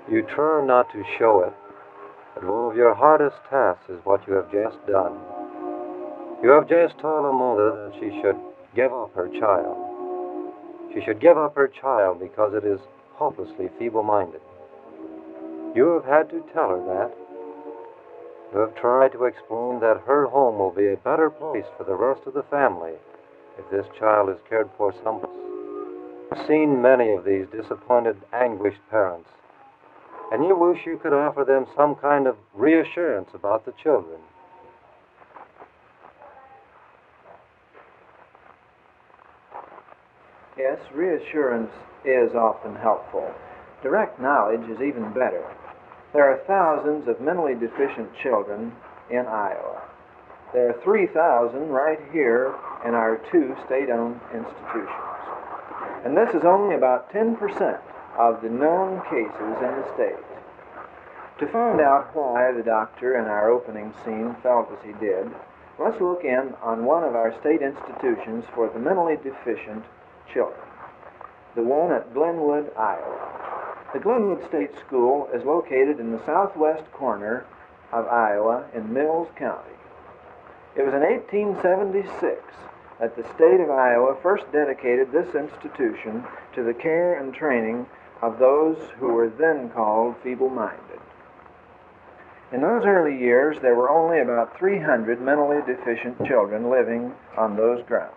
You try not to show it, but one of your hardest tasks is what you have just done. You have just told a mother that she should give up her child. She should give up her child because it is hopelessly feeble-minded. You have had to tell her that. You have tried to explain that her home will be a better place for the rest of the family if this child is cared for someplace. I've seen many of these disappointed, anguished parents, and you wish you could offer them some kind of reassurance about the children. Yes, reassurance is often helpful. Direct knowledge is even better. There are thousands of mentally deficient children in Iowa. There are 3,000 right here in our 2 state-owned institutions. And this is only about 10% of the known cases in the state. To find out why the doctor in our opening scene felt as he did, let's look in on one of our state institutions for the mentally deficient children, the one at Glenwood, Iowa. The Glenwood State School is located in the southwest corner of Iowa in Mills County. It was in 1876 that the state of Iowa first dedicated this institution to the care and training of those who were then called feeble-minded. In those early years, there were only about 300 mentally deficient children living on those grounds.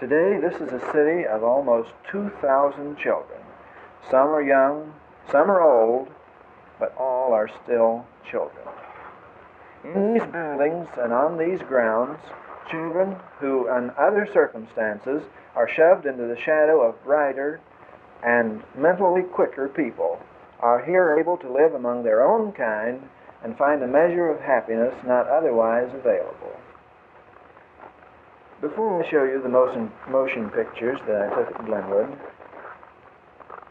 Today, this is a city of almost 2,000 children. Some are young, some are old, but all are still children. In these buildings and on these grounds, children who, in other circumstances, are shoved into the shadow of brighter and mentally quicker people are here able to live among their own kind and find a measure of happiness not otherwise available. Before I show you the motion pictures that I took at Glenwood,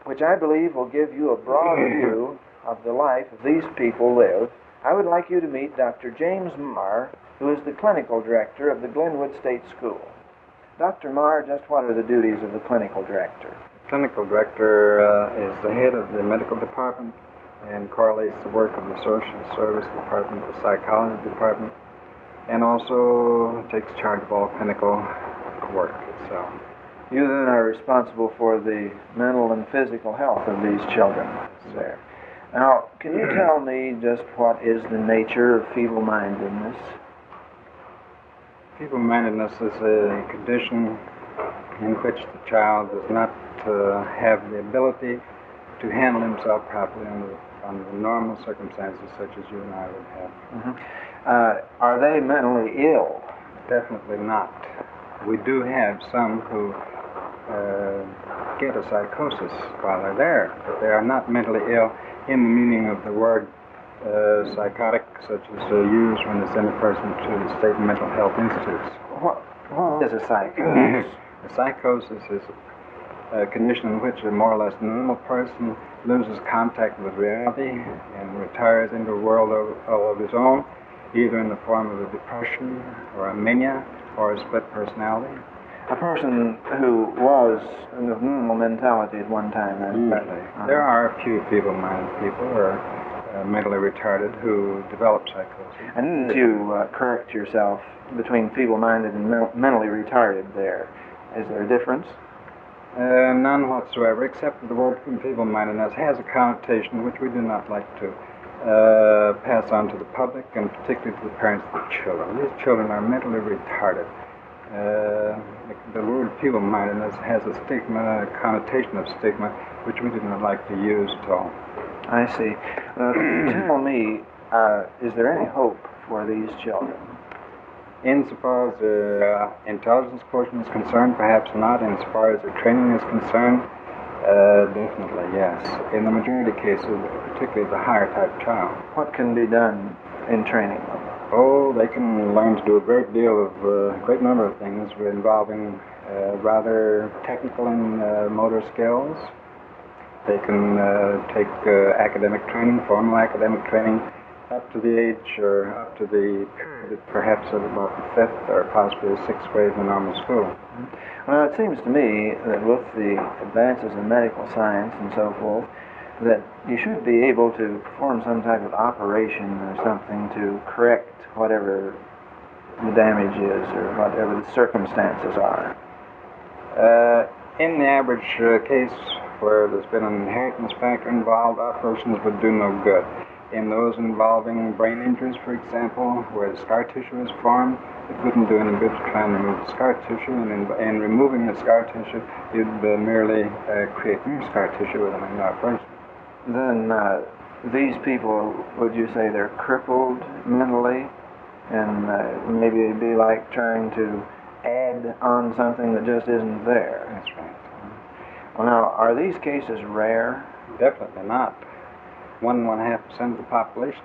which I believe will give you a broad view of the life these people live, I would like you to meet Dr. James Marr, who is the clinical director of the Glenwood State School. Dr. Marr, just what are the duties of the clinical director? Clinical director is the head of the medical department and correlates the work of the social service department, the psychology department, and also takes charge of all clinical work itself. You then are responsible for the mental and physical health of these children there. Now, can you tell me just what is the nature of feeble-mindedness? Feeble-mindedness is a condition in which the child does not have the ability to handle himself properly under normal circumstances such as you and I would have. Mm-hmm. Are they mentally ill? Definitely not. We do have some who get a psychosis while they're there, but they are not mentally ill in the meaning of the word psychotic, such as used when they send a person to the state mental health institutes. What is a psychosis? A psychosis is a condition in which a more or less normal person loses contact with reality and retires into a world of his own, either in the form of a depression or a mania or a split personality. A person who was of normal mentality at one time. Exactly. There are a few feeble-minded people or mentally retarded who develop psychosis. And you correct yourself between feeble-minded and mentally retarded there. Is there a difference? None whatsoever, except that the word feeble-mindedness has a connotation which we do not like to pass on to the public, and particularly to the parents of the children. These children are mentally retarded. The word feeble-mindedness has a stigma, a connotation of stigma, which we do not like to use at all. I see. Tell me, is there any hope for these children? Insofar as their intelligence quotient is concerned, perhaps not. Insofar as their training is concerned, Definitely, yes. In the majority of cases, particularly the higher type child. What can be done in training them? Oh, they can learn to do a great deal of, great number of things involving rather technical and motor skills. They can take academic training, formal academic training, up to the age or up to the period perhaps of about the fifth or possibly the sixth grade in the normal school. Well, it seems to me that with the advances in medical science and so forth, that you should be able to perform some type of operation or something to correct whatever the damage is or whatever the circumstances are. In the average case where there's been an inheritance factor involved, operations would do no good. In those involving brain injuries, for example, where the scar tissue is formed, it wouldn't do any good to try and remove the scar tissue, and in removing the scar tissue, you'd merely create new scar tissue with an operation. Then these people, would you say they're crippled mentally? And maybe it'd be like trying to add on something that just isn't there. That's right. Well, now, are these cases rare? Definitely not. 1.5% of the population,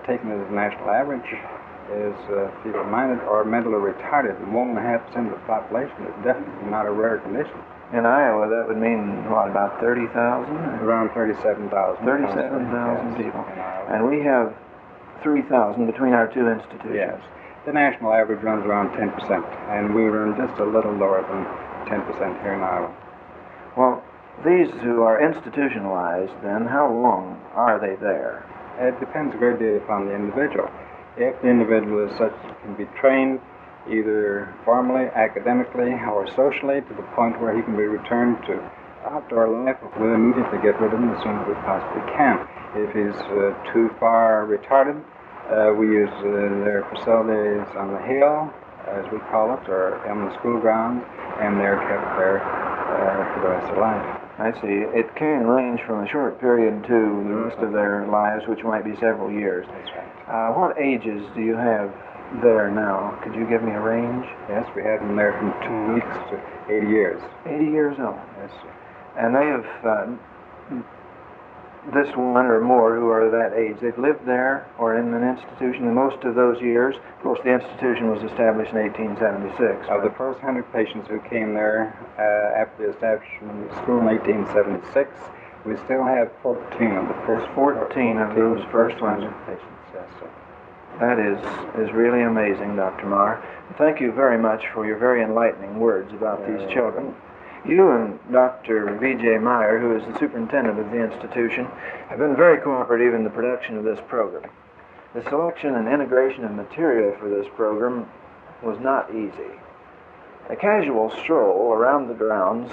taken as a national average, is feeble-minded or mentally retarded. 1.5% of the population is definitely not a rare condition. In Iowa, that would mean, what, about 30,000? Around 37,000. 37,000 yes, people. in Iowa. And we have 3,000 between our two institutions. Yes. The national average runs around 10%, and we run just a little lower than 10% here in Iowa. Well, these who are institutionalized, then, how long are they there? It depends a great deal upon the individual. If the individual is such that can be trained either formally, academically, or socially to the point where he can be returned to outdoor life, we'll immediately get rid of him as soon as we possibly can. If he's too far retarded, we use their facilities on the hill, as we call it, or on the school grounds, and they're kept there for the rest of their life. I see. It can range from a short period to the rest of their lives, which might be several years. That's right. What ages do you have there now? Could you give me a range? Yes, we had them there from 2 weeks to 80 years. 80 years old. Yes, sir. And they have, this one or more who are that age, they've lived there or in an institution most of those years. Of course, the institution was established in 1876. Of the first 100 patients who came there after the establishment of the school in 1876, we still have 14 of the first 14 of those first ones. Patients, yes, sir. That is really amazing, Dr. Marr. Thank you very much for your very enlightening words about these children. You and Dr. V.J. Meyer, who is the superintendent of the institution, have been very cooperative in the production of this program. The selection and integration of material for this program was not easy. A casual stroll around the grounds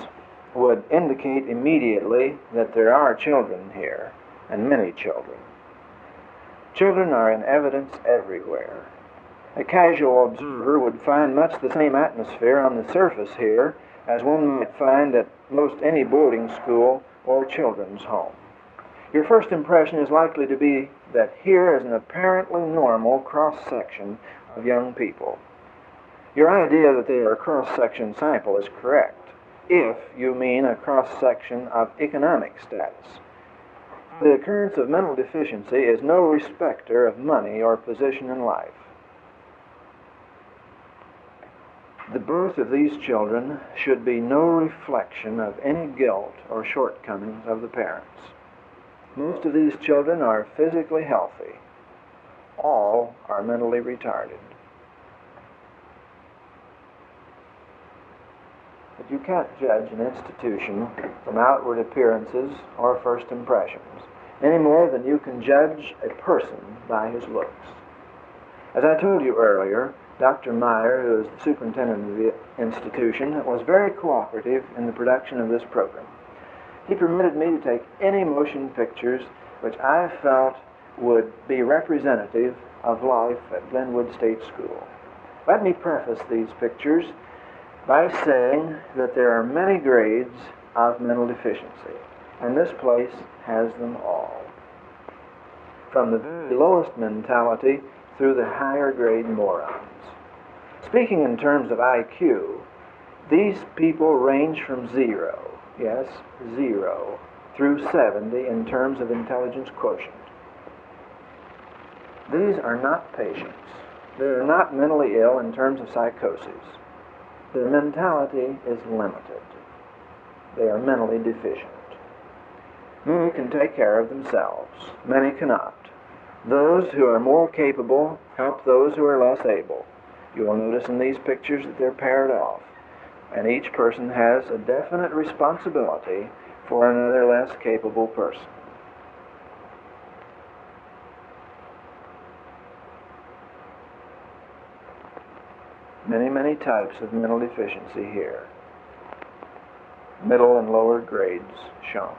would indicate immediately that there are children here, and many children. Children are in evidence everywhere. A casual observer would find much the same atmosphere on the surface here as one might find at most any boarding school or children's home. Your first impression is likely to be that here is an apparently normal cross-section of young people. Your idea that they are a cross-section sample is correct, if you mean a cross-section of economic status. The occurrence of mental deficiency is no respecter of money or position in life. The birth of these children should be no reflection of any guilt or shortcomings of the parents. Most of these children are physically healthy. All are mentally retarded. But you can't judge an institution from outward appearances or first impressions, any more than you can judge a person by his looks. As I told you earlier, Dr. Meyer, who is the superintendent of the institution, was very cooperative in the production of this program. He permitted me to take any motion pictures which I felt would be representative of life at Glenwood State School. Let me preface these pictures by saying that there are many grades of mental deficiency, and this place has them all. From the very lowest mentality through the higher grade morons. Speaking in terms of IQ, these people range from 0 Yes, 0 through 70 in terms of intelligence quotient. These are not patients. They are not mentally ill in terms of psychosis. Their mentality is limited. They are mentally deficient. Many can take care of themselves. Many cannot. Those who are more capable help those who are less able. You will notice in these pictures that they're paired off, and each person has a definite responsibility for another less capable person. Many types of mental deficiency here. Middle and lower grades shown.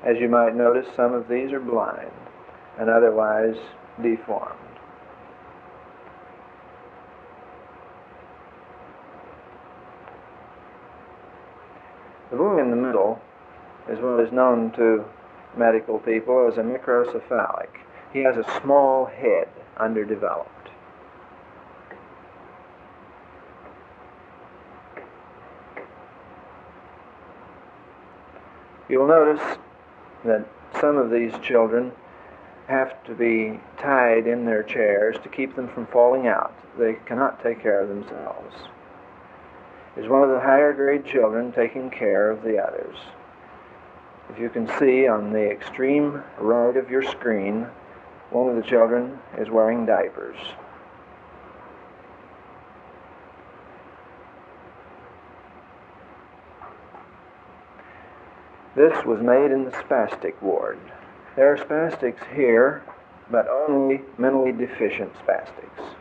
As you might notice, some of these are blind and otherwise deformed. The boy in the middle is what is known to medical people as a microcephalic. He has a small head, underdeveloped. You'll notice that some of these children have to be tied in their chairs to keep them from falling out. They cannot take care of themselves. Is one of the higher grade children taking care of the others. If you can see on the extreme right of your screen, one of the children is wearing diapers. This was made in the spastic ward. There are spastics here, but only mentally deficient spastics.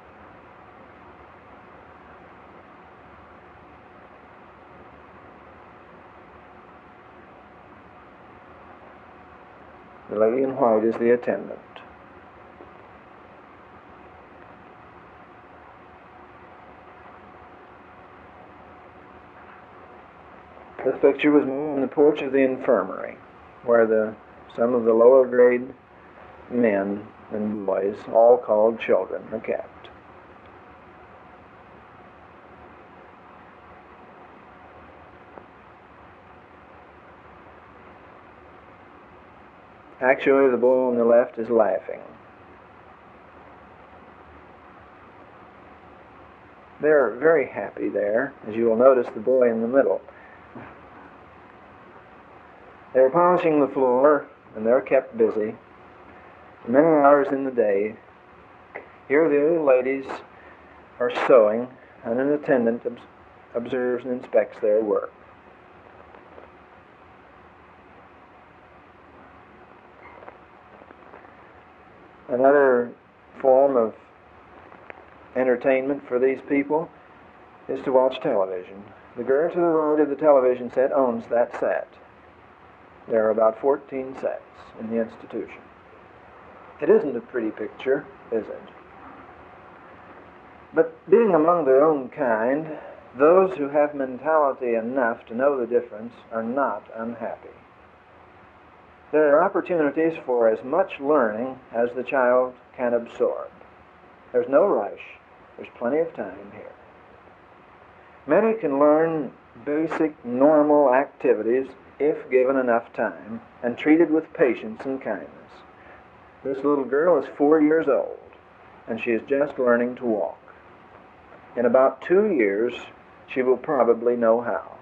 The lady in white is the attendant. This picture was moved on the porch of the infirmary, where some of the lower grade men and boys, all called children, are kept. Actually, the boy on the left is laughing. They're very happy there, as you will notice the boy in the middle. They're polishing the floor, and they're kept busy many hours in the day. Here the old ladies are sewing, and an attendant observes and inspects their work. Another form of entertainment for these people is to watch television. The girl to the right of the television set owns that set. There are about 14 sets in the institution. It isn't a pretty picture, is it? But being among their own kind, those who have mentality enough to know the difference are not unhappy. There are opportunities for as much learning as the child can absorb. There's no rush. There's plenty of time here. Many can learn basic, normal activities if given enough time and treated with patience and kindness. This little girl is 4 years old, and she is just learning to walk. In about 2 years, she will probably know how.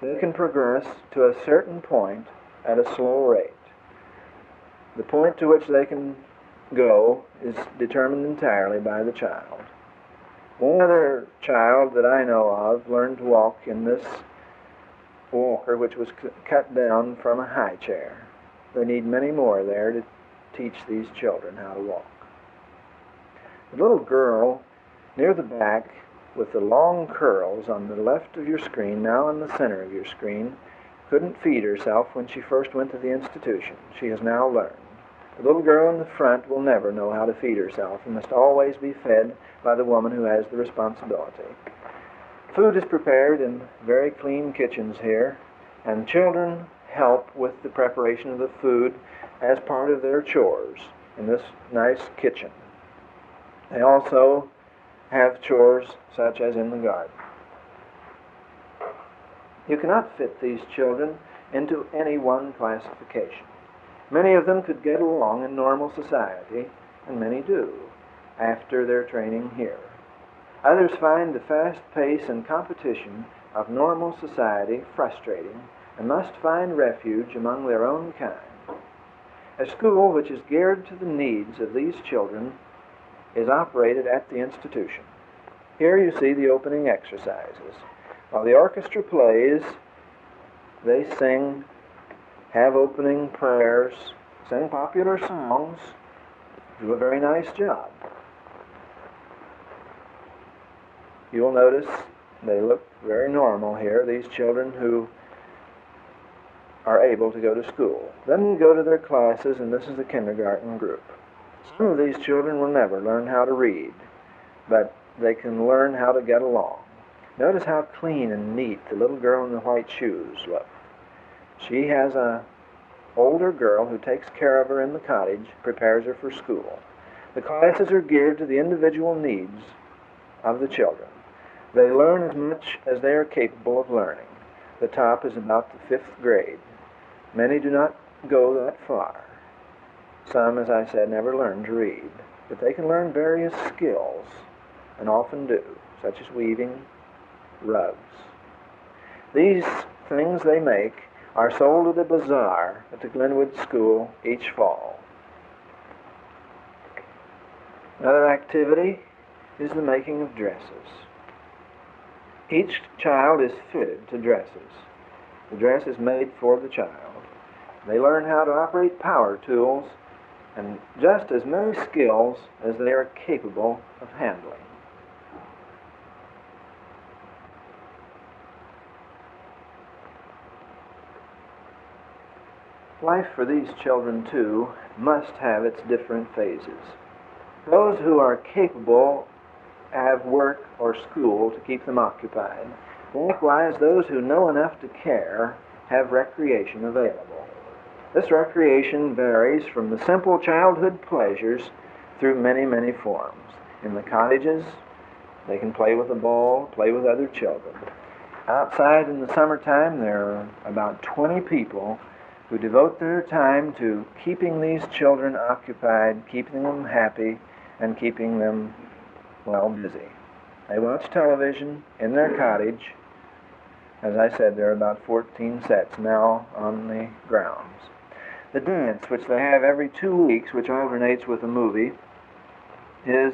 They can progress to a certain point at a slow rate. The point to which they can go is determined entirely by the child. One other child that I know of learned to walk in this walker, which was cut down from a high chair. They need many more there to teach these children how to walk. The little girl near the back with the long curls on the left of your screen, now in the center of your screen, couldn't feed herself when she first went to the institution. She has now learned. The little girl in the front will never know how to feed herself and must always be fed by the woman who has the responsibility. Food is prepared in very clean kitchens here, And children help with the preparation of the food as part of their chores in this nice kitchen. They also have chores such as in the garden. You cannot fit these children into any one classification. Many of them could get along in normal society, and many do, after their training here. Others find the fast pace and competition of normal society frustrating and must find refuge among their own kind. A school which is geared to the needs of these children is operated at the institution. Here you see the opening exercises. While the orchestra plays, they sing, have opening prayers, sing popular songs, do a very nice job. You'll notice they look very normal here, these children who are able to go to school. Then we go to their classes, and this is the kindergarten group. Some of these children will never learn how to read, but they can learn how to get along. Notice how clean and neat the little girl in the white shoes look. She has an older girl who takes care of her in the cottage, prepares her for school. The classes are geared to the individual needs of the children. They learn as much as they are capable of learning. The top is about the 5th grade. Many do not go that far. Some, as I said, never learn to read, but they can learn various skills, and often do, such as weaving, rugs. These things they make are sold at a bazaar at the Glenwood School each fall. Another activity is the making of dresses. Each child is fitted to dresses. The dress is made for the child. They learn how to operate power tools and just as many skills as they are capable of handling. Life for these children, too, must have its different phases. Those who are capable have work or school to keep them occupied. Likewise, those who know enough to care have recreation available. This recreation varies from the simple childhood pleasures through many, many forms. In the cottages, they can play with a ball, play with other children. Outside in the summertime, there are about 20 people who devote their time to keeping these children occupied, keeping them happy, and keeping them, well, busy. They watch television in their cottage. As I said, there are about 14 sets now on the grounds. The dance, which they have every 2 weeks, which alternates with a movie, is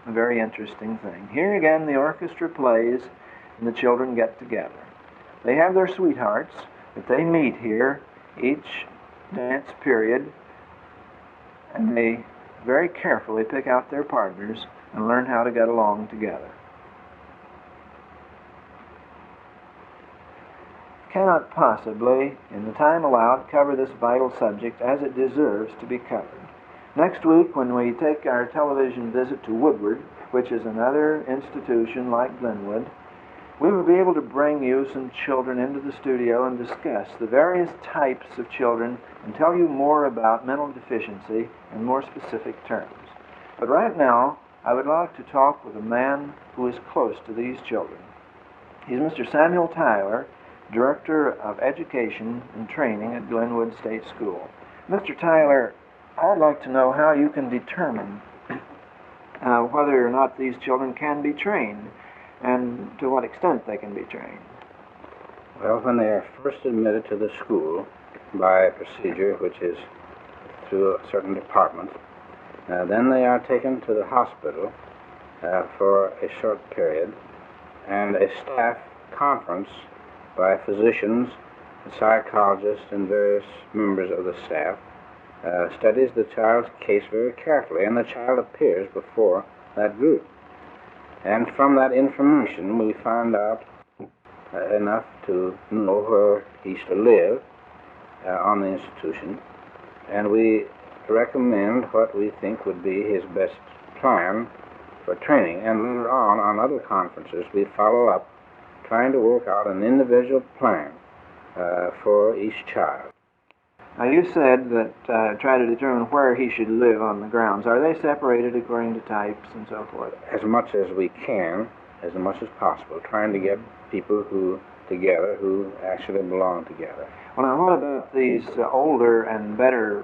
a very interesting thing. Here again, the orchestra plays and the children get together. They have their sweethearts, but they meet here each dance period, and they very carefully pick out their partners and learn how to get along together. Cannot possibly, in the time allowed, cover this vital subject as it deserves to be covered. Next week, when we take our television visit to Woodward, which is another institution like Glenwood, we will be able to bring you some children into the studio and discuss the various types of children and tell you more about mental deficiency in more specific terms. But right now, I would like to talk with a man who is close to these children. He's Mr. Samuel Tyler, Director of Education and Training at Glenwood State School. Mr. Tyler, I'd like to know how you can determine whether or not these children can be trained and to what extent they can be trained. Well, when they are first admitted to the school by a procedure which is through a certain department, then they are taken to the hospital for a short period, and a staff conference by physicians, psychologists, and various members of the staff studies the child's case very carefully, and the child appears before that group. And from that information, we find out enough to know where he's to live on the institution, and we recommend what we think would be his best plan for training. And later on other conferences, we follow up, trying to work out an individual plan for each child. Now, you said that try to determine where he should live on the grounds. Are they separated according to types and so forth? As much as we can, as much as possible, trying to get people together who actually belong together. Well, now, what about these older and better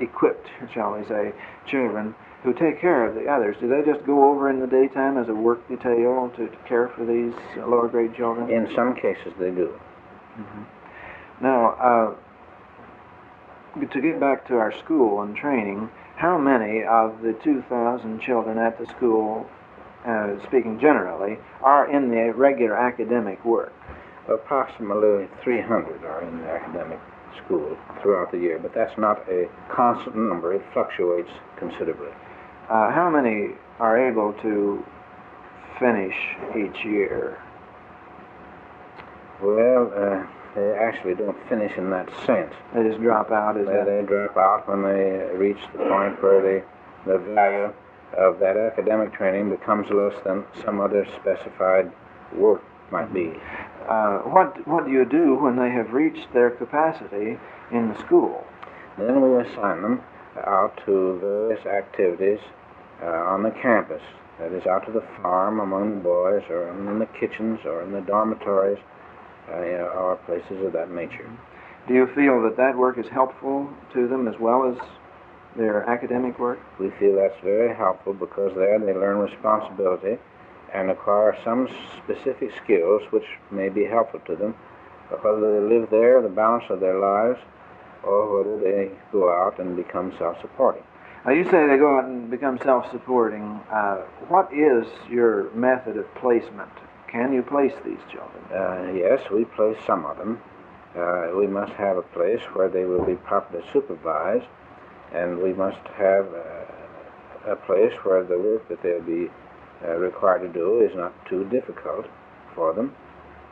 equipped, shall we say, children who take care of the others? Do they just go over in the daytime as a work detail to care for these lower grade children? In some cases, they do. Now, to get back to our school and training, how many of the 2,000 children at the school, speaking generally, are in the regular academic work? Approximately 300 are in the academic school throughout the year, but that's not a constant number. It fluctuates considerably. How many are able to finish each year? Well, they actually don't finish in that sense. They just drop out, is that? They drop out when they reach the point where the value of that academic training becomes less than some other specified work might be. What do you do when they have reached their capacity in the school? Then we assign them out to various activities on the campus. That is, out to the farm among the boys, or in the kitchens, or in the dormitories, or places of that nature. Do you feel that that work is helpful to them as well as their academic work? We feel that's very helpful because there they learn responsibility and acquire some specific skills which may be helpful to them, whether they live there the balance of their lives or whether they go out and become self-supporting. You say they go out and become self-supporting. What is your method of placement? Can you place these children? Yes, we place some of them. We must have a place where they will be properly supervised, and we must have a place where the work that they'll be required to do is not too difficult for them,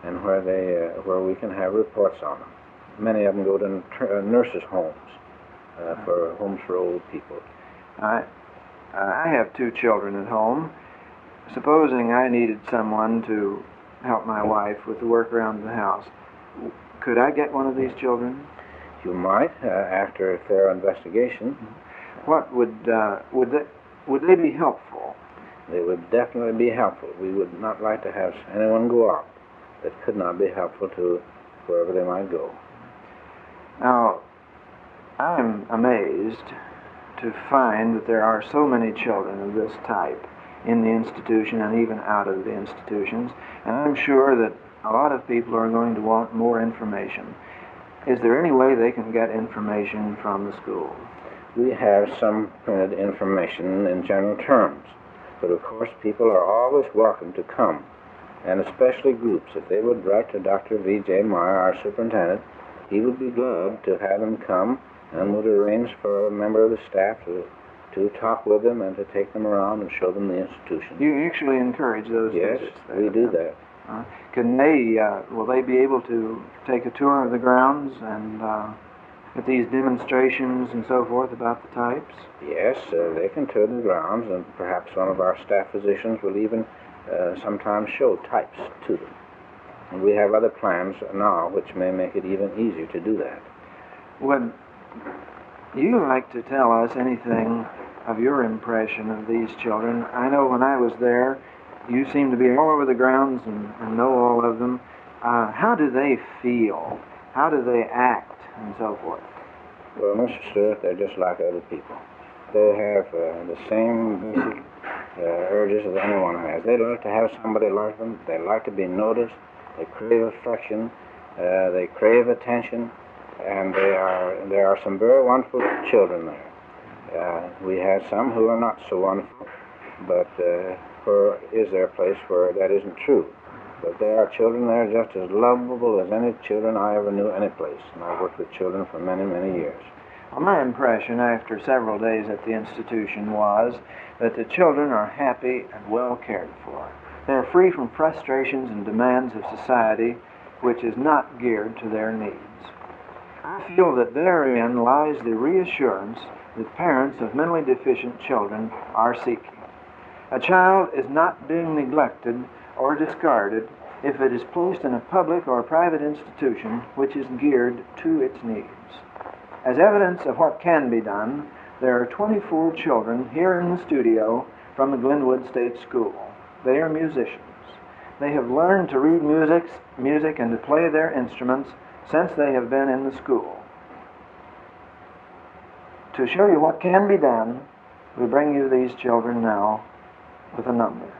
and where we can have reports on them. Many of them go to nurses' homes, for homes for old people. I have 2 children at home. Supposing I needed someone to help my wife with the work around the house, could I get one of these children? You might, after a thorough investigation. What would they be helpful? They would definitely be helpful. We would not like to have anyone go out that could not be helpful to wherever they might go. Now, I'm amazed to find that there are so many children of this type in the institution and even out of the institutions, and I'm sure that a lot of people are going to want more information. Is there any way they can get information from the school? We have some printed information in general terms, but of course people are always welcome to come, and especially groups. If they would write to Dr. V.J. Meyer, our superintendent, he would be glad to have them come and would arrange for a member of the staff to talk with them and to take them around and show them the institution. You actually encourage those Yes, visits? we do that. Will they be able to take a tour of the grounds and at these demonstrations and so forth about the types? Yes, they can tour the grounds, and perhaps one of our staff physicians will even sometimes show types to them. And we have other plans now which may make it even easier to do that. Would you like to tell us anything of your impression of these children? I know when I was there, you seem to be all over the grounds and know all of them. How do they feel? How do they act and so forth? Well, Mr. Stewart, they're just like other people. They have the same basic urges as anyone has. They like to have somebody like them. They like to be noticed. They crave affection. They crave attention. And there are some very wonderful children there. We have some who are not so wonderful, but where is there a place where that isn't true? But there are children there just as lovable as any children I ever knew any place, and I've worked with children for many, many years. Well, my impression after several days at the institution was that the children are happy and well cared for. They're free from frustrations and demands of society, which is not geared to their needs. I feel that therein lies the reassurance that parents of mentally deficient children are seeking. A child is not being neglected or discarded if it is placed in a public or private institution which is geared to its needs. As evidence of what can be done, there are 24 children here in the studio from the Glenwood State School. They are musicians. They have learned to read music and to play their instruments since they have been in the school. To show you what can be done, we bring you these children now with a number.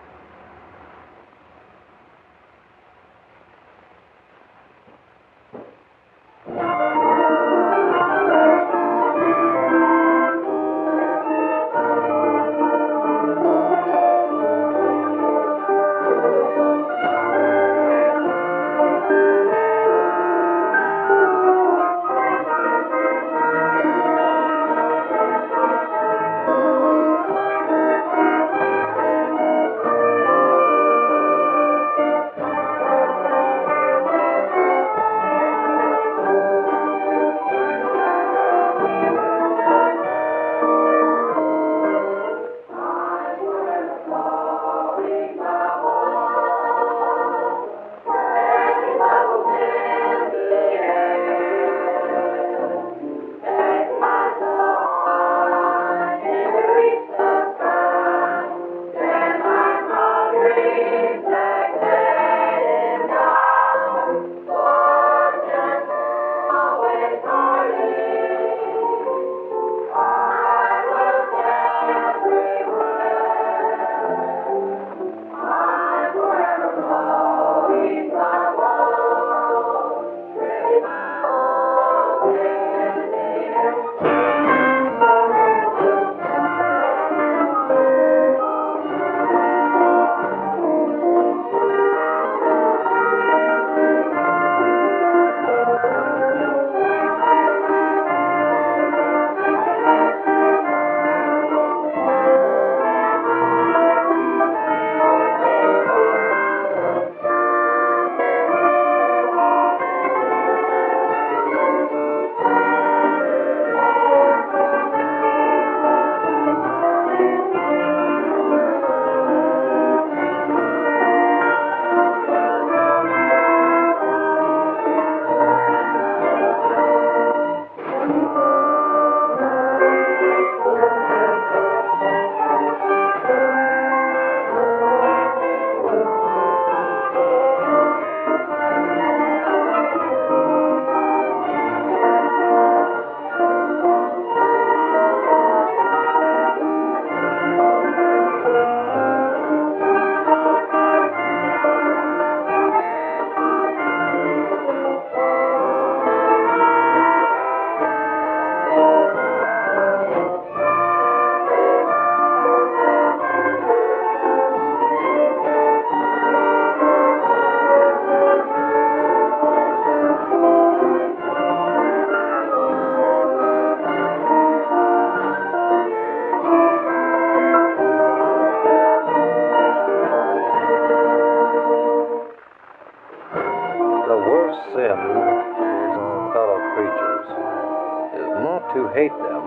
to hate them,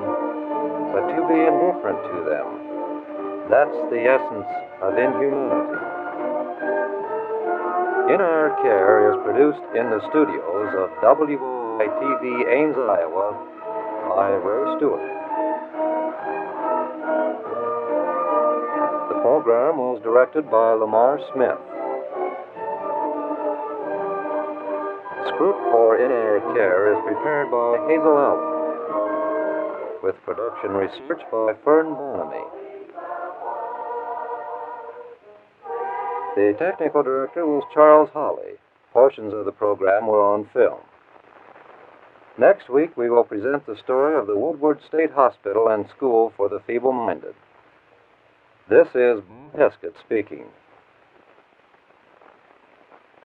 but to be indifferent to them. That's the essence of inhumanity. In Our Care is produced in the studios of WOI-TV Ames, Iowa, by Ray Stewart. The program was directed by Lamar Smith. Script for In Our Care is prepared by Hazel Allen, with production research by Fern Bonamy. The technical director was Charles Holly. Portions of the program were on film. Next week, we will present the story of the Woodward State Hospital and School for the Feeble-Minded. This is Bob Heskett speaking.